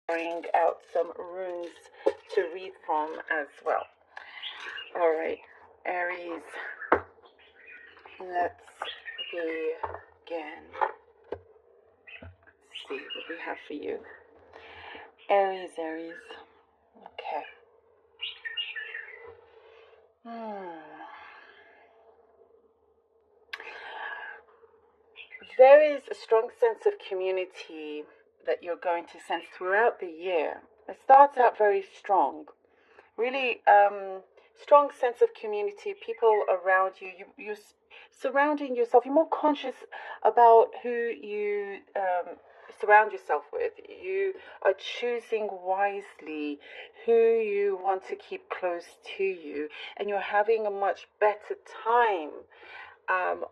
bring out some runes to read from as well. All right, Aries, let's begin. Let's see what we have for you. Aries. Okay. There is a strong sense of community that you're going to sense throughout the year. It starts out very strong. Really strong sense of community, people around you. You're surrounding yourself. You're more conscious about who you surround yourself with. You are choosing wisely who you want to keep close to you, and you're having a much better time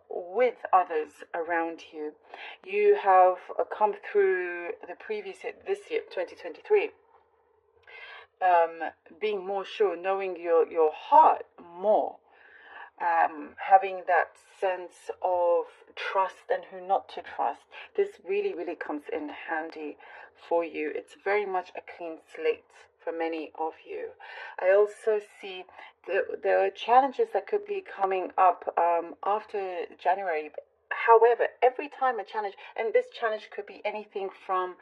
with others around you. You have come through the previous year, this year, 2023, being more sure, knowing your heart more, having that sense of trust and who not to trust. This really comes in handy for you. It's very much a clean slate for many of you. I also see that there are challenges that could be coming up after January. However, every time a challenge, and this challenge could be anything from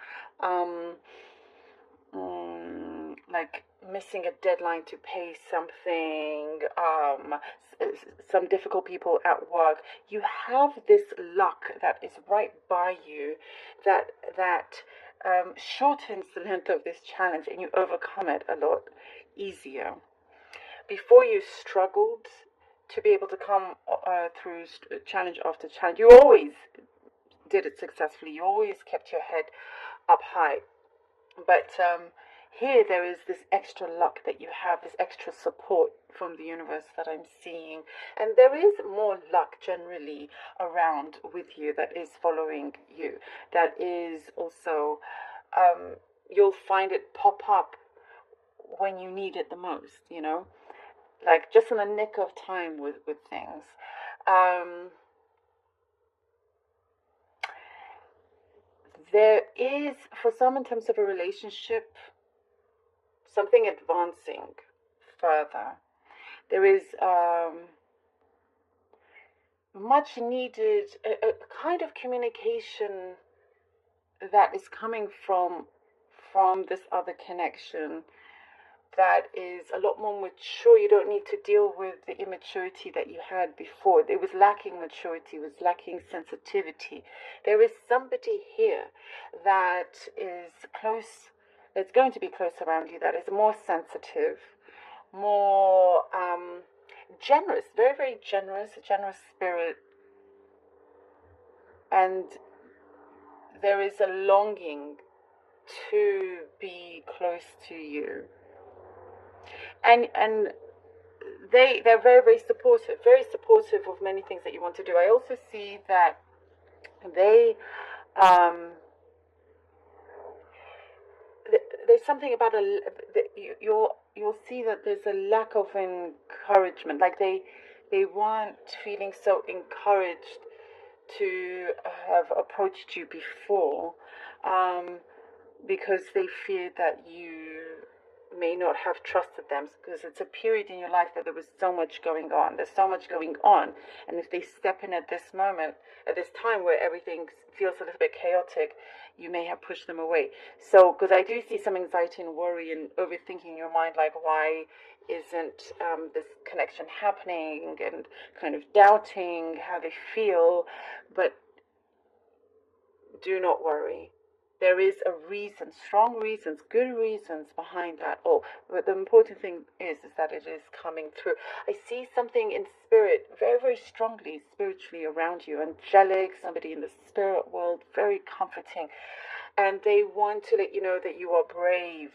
like missing a deadline to pay something, some difficult people at work. You have this luck that is right by you that shortens the length of this challenge, and you overcome it a lot easier. Before, you struggled to be able to come through challenge after challenge. You always did it successfully. You always kept your head up high. But here there is this extra luck that you have, this extra support from the universe that I'm seeing. And there is more luck generally around with you that is following you. That is also, you'll find it pop up when you need it the most, you know? Like just in the nick of time with things. There is, for some, in terms of a relationship, something advancing further. There is much needed, a kind of communication that is coming from this other connection that is a lot more mature. You don't need to deal with the immaturity that you had before. It was lacking maturity, it was lacking sensitivity. There is somebody here that is close, that's going to be close around you, that is more sensitive, more generous, very generous, a generous spirit. And there is a longing to be close to you. And they're very supportive of many things that you want to do. I also see that they there's something about you'll see that there's a lack of encouragement. Like they weren't feeling so encouraged to have approached you before, because they feared that you may not have trusted them, because it's a period in your life that there was so much going on. There's so much going on, and if they step in at this moment, at this time where everything feels a little bit chaotic, you may have pushed them away. So, because I do see some anxiety and worry and overthinking in your mind, like why isn't this connection happening, and kind of doubting how they feel. But do not worry. There is a reason, strong reasons, good reasons behind that. Oh, but the important thing is that it is coming through. I see something in spirit, very strongly, spiritually around you. Angelic, somebody in the spirit world, very comforting. And they want to let you know that you are brave.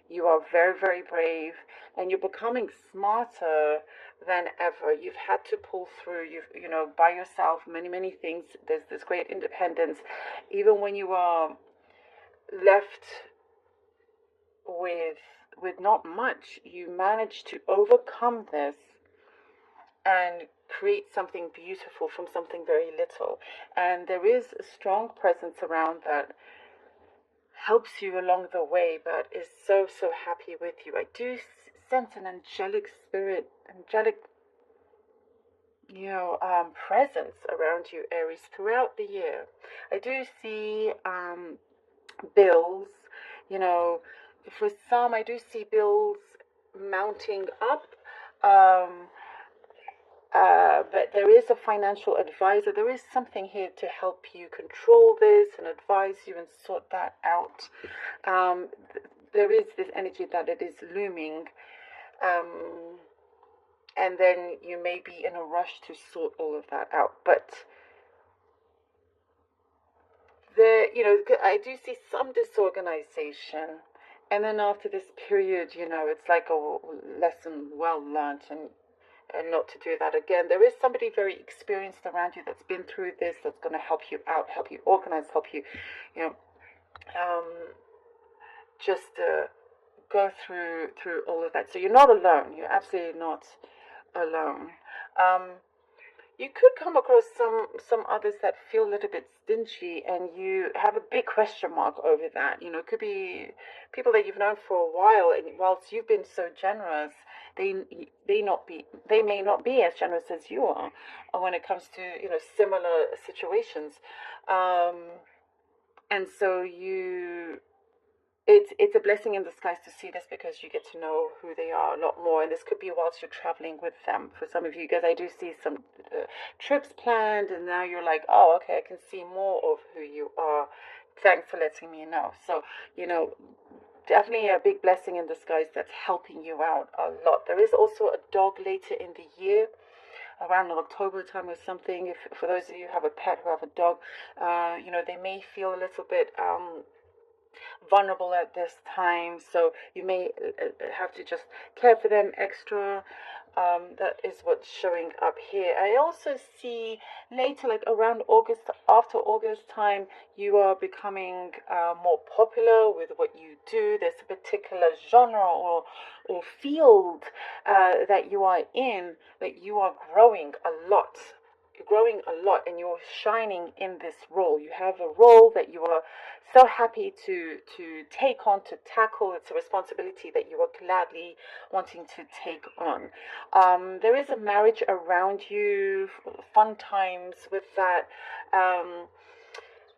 You are very brave, and you're becoming smarter than ever. You've had to pull through. You know, by yourself, many things. There's this great independence. Even when you are left with not much, you manage to overcome this and create something beautiful from something very little. And there is a strong presence around that helps you along the way, but is so, so happy with you. I do sense an angelic spirit, angelic, presence around you, Aries, throughout the year. I do see bills, you know, for some, I do see bills mounting up. Um, but there is a financial advisor. There is something here to help you control this and advise you and sort that out. There is this energy that it is looming. And then you may be in a rush to sort all of that out. But I do see some disorganization. And then after this period, it's like a lesson well learned, and not to do that again. There is somebody very experienced around you that's been through this, that's going to help you out, help you organize, help you, just go through all of that. So you're not alone. You're absolutely not alone. You could come across some others that feel a little bit stingy, and you have a big question mark over that. It could be people that you've known for a while, and whilst you've been so generous, they may not be as generous as you are when it comes to similar situations, and so it's a blessing in disguise to see this, because you get to know who they are a lot more. And this could be whilst you're traveling with them. For some of you guys, I do see some trips planned, and now you're like, oh, okay, I can see more of who you are. Thanks for letting me know. So, definitely a big blessing in disguise that's helping you out a lot. There is also a dog later in the year, around October time or something. If for those of you who have a pet, who have a dog, they may feel a little bit vulnerable at this time, so you may have to just care for them extra. That is what's showing up here. I also see later, like around August, after August time, you are becoming more popular with what you do. There's a particular genre or field that you are in, that you are growing a lot. You're growing a lot, and you're shining in this role. You have a role that you are so happy to take on, to tackle. It's a responsibility that you are gladly wanting to take on. There is a marriage around you, fun times with that.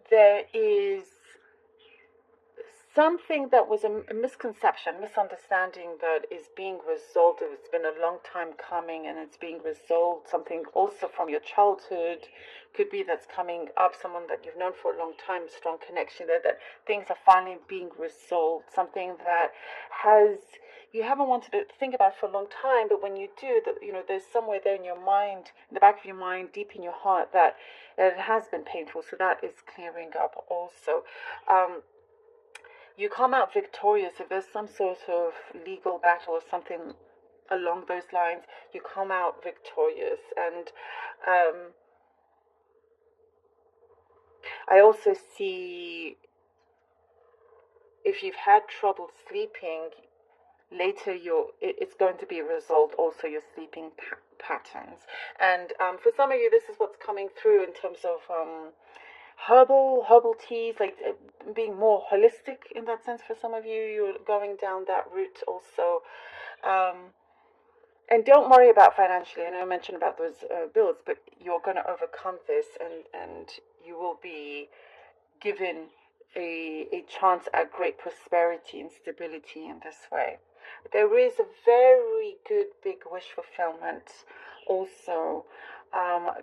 There is something that was a misconception, misunderstanding, that is being resolved. It's been a long time coming, and it's being resolved. Something also from your childhood could be that's coming up, someone that you've known for a long time, strong connection there, that things are finally being resolved. Something that you haven't wanted to think about for a long time, but when you do, there's somewhere there in your mind, in the back of your mind, deep in your heart, that it has been painful. So that is clearing up also. You come out victorious. If there's some sort of legal battle or something along those lines, you come out victorious. And I also see, if you've had trouble sleeping, later it's going to be resolved also, your sleeping patterns. And for some of you, this is what's coming through in terms of herbal teas, like being more holistic in that sense. For some of you, you're going down that route also. And don't worry about financially. I know I mentioned about those bills, but you're going to overcome this, and you will be given a chance at great prosperity and stability in this way. There is a very good big wish fulfillment also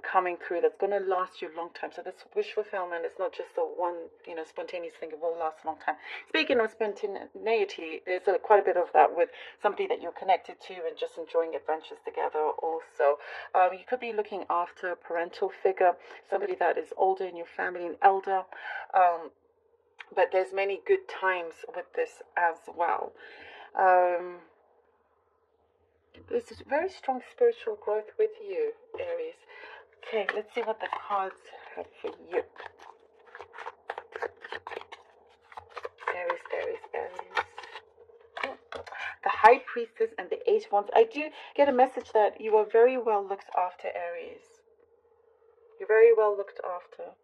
coming through, that's going to last you a long time. So this wish fulfillment is not just a one spontaneous thing. It will last a long time. Speaking of spontaneity, there's quite a bit of that with somebody that you're connected to and just enjoying adventures together also. You could be looking after a parental figure, somebody that is older in your family, an elder. But there's many good times with this as well. There's a very strong spiritual growth with you, Aries. Okay, let's see what the cards have for you. Aries. The High Priestess and the Eight of Wands. I do get a message that you are very well looked after, Aries. You're very well looked after.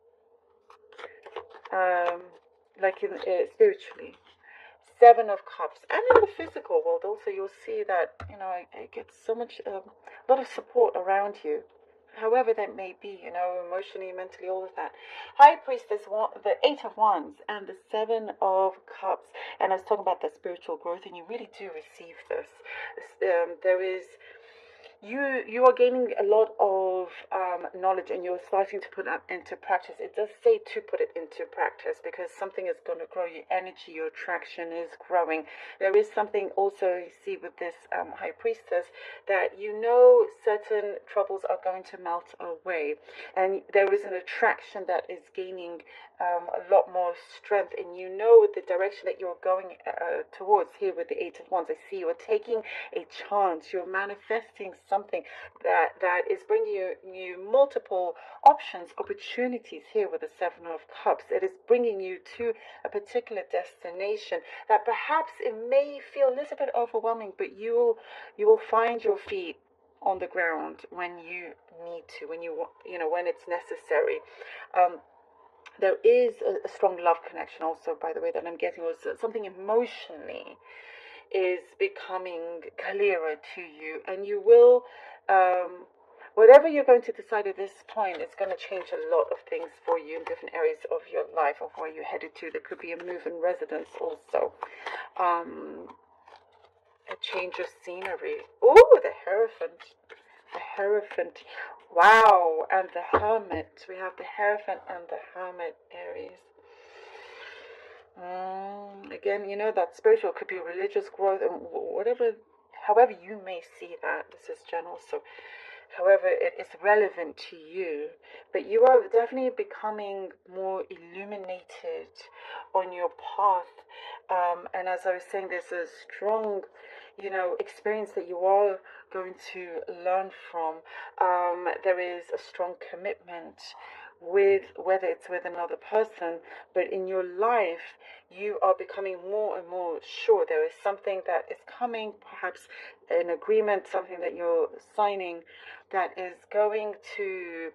like in spiritually. Seven of Cups, and in the physical world also, you'll see that it gets so much, a lot of support around you, however that may be, emotionally, mentally, all of that. High Priestess, the Eight of Wands, and the Seven of Cups, and I was talking about the spiritual growth, and you really do receive this. There is. You are gaining a lot of knowledge, and you're starting to put that into practice. It does say to put it into practice because something is going to grow. Your energy, your attraction is growing. There is something also you see with this High Priestess, that certain troubles are going to melt away, and there is an attraction that is gaining a lot more strength, and the direction that you're going towards here with the Eight of Wands. I see you're taking a chance. You're manifesting something that is bringing you multiple options, opportunities here with the Seven of Cups. It is bringing you to a particular destination that perhaps it may feel a little bit overwhelming, but you will find your feet on the ground when you need to, when it's necessary. There is a strong love connection also, by the way, that I'm getting. Was something emotionally is becoming clearer to you, and you will, whatever you're going to decide at this point, it's going to change a lot of things for you in different areas of your life, of where you're headed to. There could be a move in residence also, a change of scenery. Oh, the Hierophant, wow, and the Hermit. We have the Hierophant and the Hermit, Aries. Again, that spiritual could be religious growth, and however you may see that. This is general, so however it is relevant to you, but you are definitely becoming more illuminated on your path, and as I was saying, there's a strong experience that you are going to learn from. There is a strong commitment with, whether it's with another person, but in your life you are becoming more and more sure there is something that is coming, perhaps an agreement, something that you're signing that is going to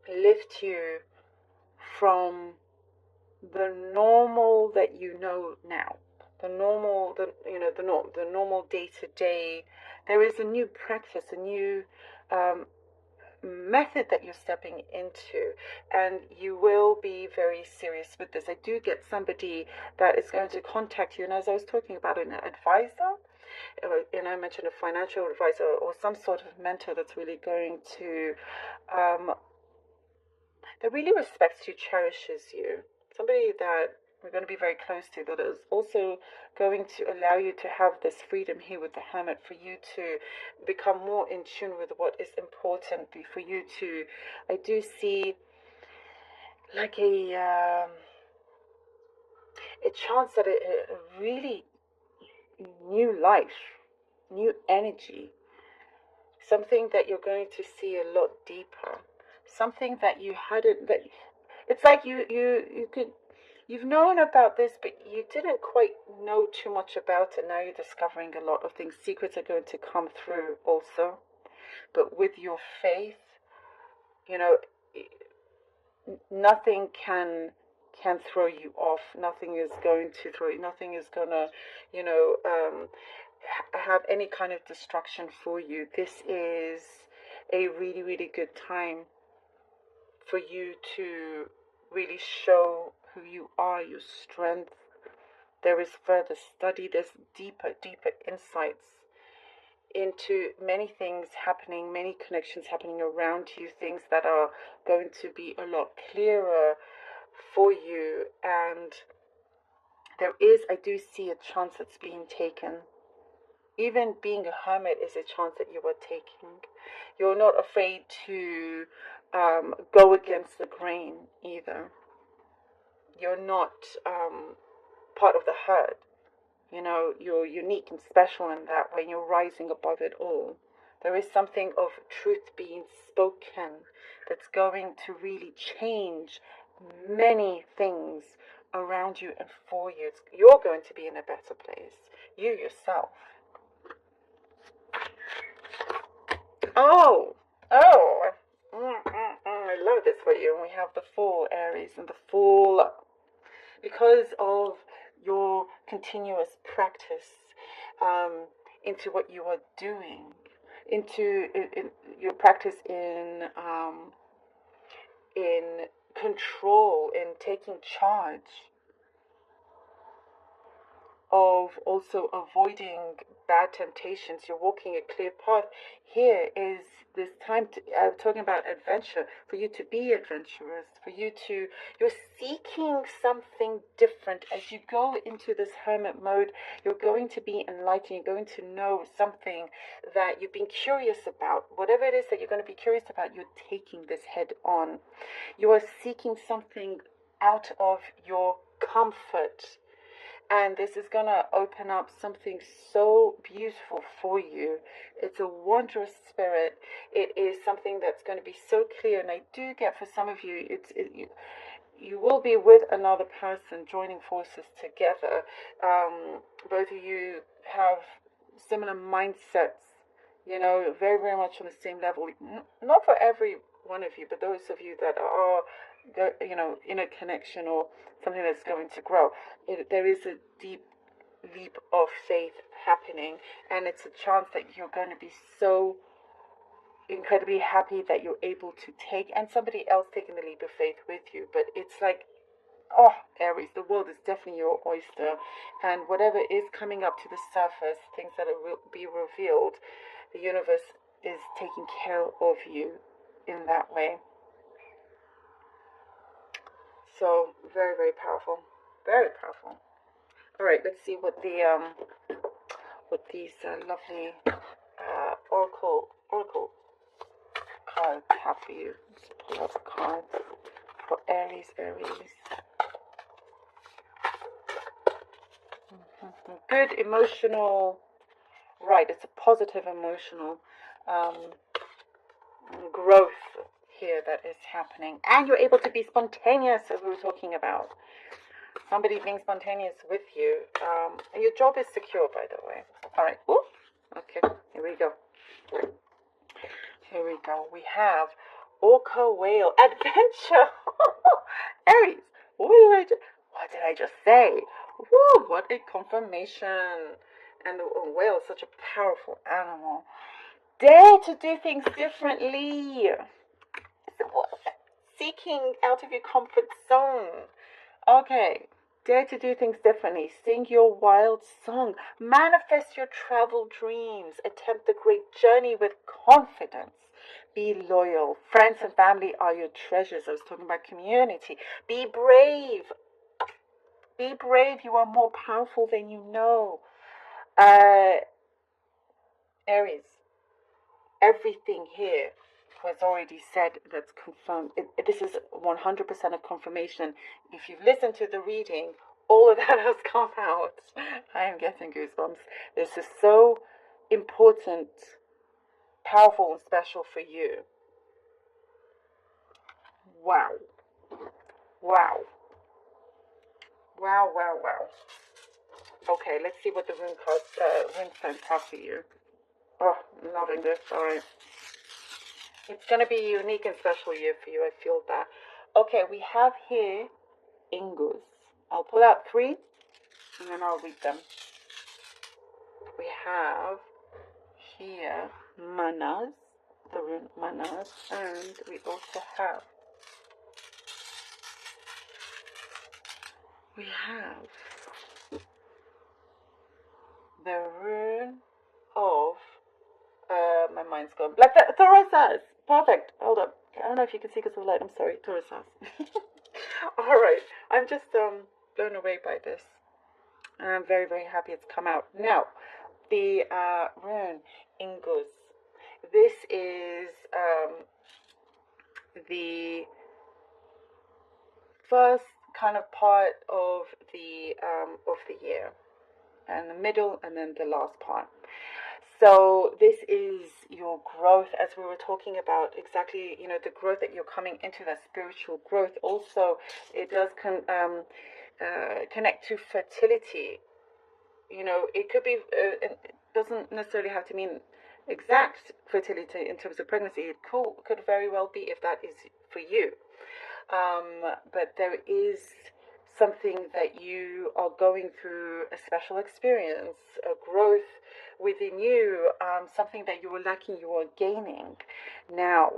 lift you from the normal that now, the normal, the normal day-to-day. There is a new practice, a new method that you're stepping into, and you will be very serious with this. I do get somebody that is going to contact you, and as I was talking about an advisor, and I mentioned a financial advisor or some sort of mentor that's really going to that really respects you, cherishes you, somebody that we're going to be very close to, that is also going to allow you to have this freedom here with the Hermit, for you to become more in tune with what is important, for you to, I do see like a chance that a really new life, new energy, something that you're going to see a lot deeper, something that you hadn't, that it's like you've known about this, but you didn't quite know too much about it. Now you're discovering a lot of things. Secrets are going to come through also, but with your faith, nothing can throw you off. Nothing is going to throw you. Nothing is gonna, have any kind of destruction for you. This is a really, really good time for you to really show who you are, your strength. There is further study, there's deeper insights into many things happening, many connections happening around you, things that are going to be a lot clearer for you. And I do see a chance that's being taken. Even being a hermit is a chance that you are taking. You're not afraid to go against the grain either. You're not part of the herd. You're unique and special in that way. You're rising above it all. There is something of truth being spoken that's going to really change many things around you and for you. You're going to be in a better place. You yourself. I love this for you. We have the Fool, Aries, and the Fool. because of your continuous practice into what you are doing, into your practice in control, in taking charge of also avoiding bad temptations. You're walking a clear path. Here is this time to, I'm talking about adventure, for you to be adventurous, for you to, you're seeking something different. As you go into this hermit mode, you're going to be enlightened. You're going to know something that you've been curious about. Whatever it is that you're going to be curious about, you're taking this head on. You are seeking something out of your comfort. And this is going to open up something so beautiful for you. It's a wondrous spirit. It is something that's going to be so clear. And I do get, for some of you, you will be with another person, joining forces together. Both of you have similar mindsets, you know, very, very much on the same level. Not for every one of you, but those of you that are, you know, in a connection or something that's going to grow. There is a deep leap of faith happening, and it's a chance that you're going to be so incredibly happy that you're able to take, and somebody else taking the leap of faith with you. But it's like, oh, Aries, the world is definitely your oyster, and whatever is coming up to the surface, things that will be revealed, the universe is taking care of you in that way. So very, very powerful, very powerful. All right, let's see what the what these lovely oracle cards have for you. Let's pull out a card for Aries. Good emotional, right? It's a positive emotional growth here that is happening, and you're able to be spontaneous, as we were talking about. Somebody being spontaneous with you, and your job is secure, by the way. All right. Ooh. Okay. Here we go. Here we go. We have orca whale adventure. Aries. What did I just say? Woo! What a confirmation. And the whale is such a powerful animal. Dare to do things differently. Seeking out of your comfort zone. Okay. Dare to do things differently. Sing your wild song. Manifest your travel dreams. Attempt the great journey with confidence. Be loyal. Friends and family are your treasures. I was talking about community. Be brave. Be brave. You are more powerful than you know. Aries. Everything here was already said, that's confirmed. This is 100% of confirmation. If you've listened to the reading, all of that has come out. I am getting goosebumps. This is so important, powerful, and special for you. Wow. Wow. Wow, wow, wow. Okay, let's see what the rune cards, rune signs have for you. Oh, I'm loving this. All right. It's going to be a unique and special year for you. I feel that. Okay, we have here Ingus. I'll pull out 3 and then I'll read them. We have here Manas, the rune Manas, and we also have the rune of my mind's gone black. Taurus. Perfect. Hold up. I don't know if you can see because of the light. I'm sorry. Taurus. All right. I'm just blown away by this. And I'm very, very happy it's come out. Now, the rune Ingus. This is the first kind of part of the year, and the middle, and then the last part. So this is your growth, as we were talking about, exactly, you know, the growth that you're coming into, that spiritual growth. Also, it does connect to fertility. You know, it could be, it doesn't necessarily have to mean exact fertility in terms of pregnancy. It could very well be, if that is for you. But there is something that you are going through, a special experience, a growth within you, something that you were lacking, you are gaining now.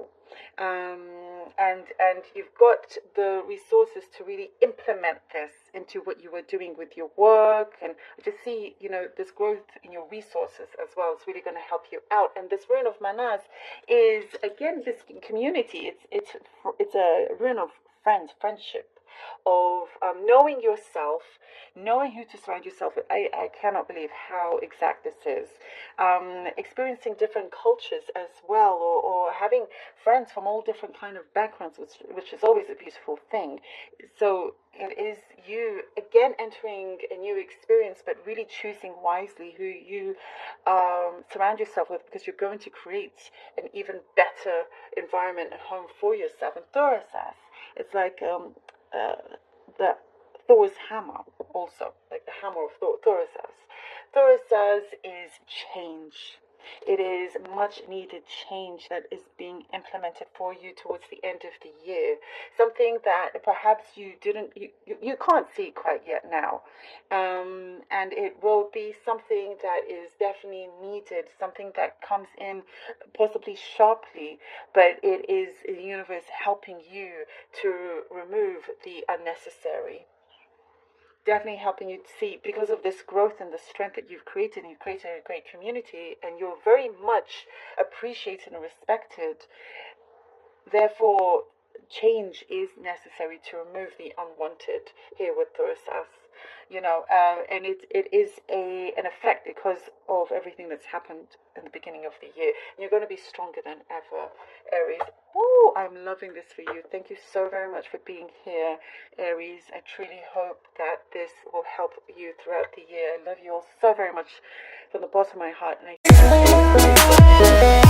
And you've got the resources to really implement this into what you were doing with your work. And I just see, this growth in your resources as well is really going to help you out. And this rune of manas is, again, this community. It's a rune of friendship, of knowing yourself, knowing who to surround yourself with. I cannot believe how exact this is. Experiencing different cultures as well, or having friends from all different kind of backgrounds, which is always a beautiful thing. So it is you again entering a new experience, but really choosing wisely who you surround yourself with, because you're going to create an even better environment and home for yourself. And Taurus, it's like the Thor's hammer, also like the hammer of Thor. Taurus is change. It is much needed change that is being implemented for you towards the end of the year. Something that perhaps you can't see quite yet now. And it will be something that is definitely needed, something that comes in possibly sharply, but it is the universe helping you to remove the unnecessary. Definitely helping you to see, because of this growth and the strength that you've created a great community, and you're very much appreciated and respected. Therefore, change is necessary to remove the unwanted here with Taurus. And it is an effect because of everything that's happened in the beginning of the year. You're going to be stronger than ever, Aries. Oh, I'm loving this for you. Thank you so very much for being here, Aries. I truly hope that this will help you throughout the year. I love you all so very much from the bottom of my heart, and I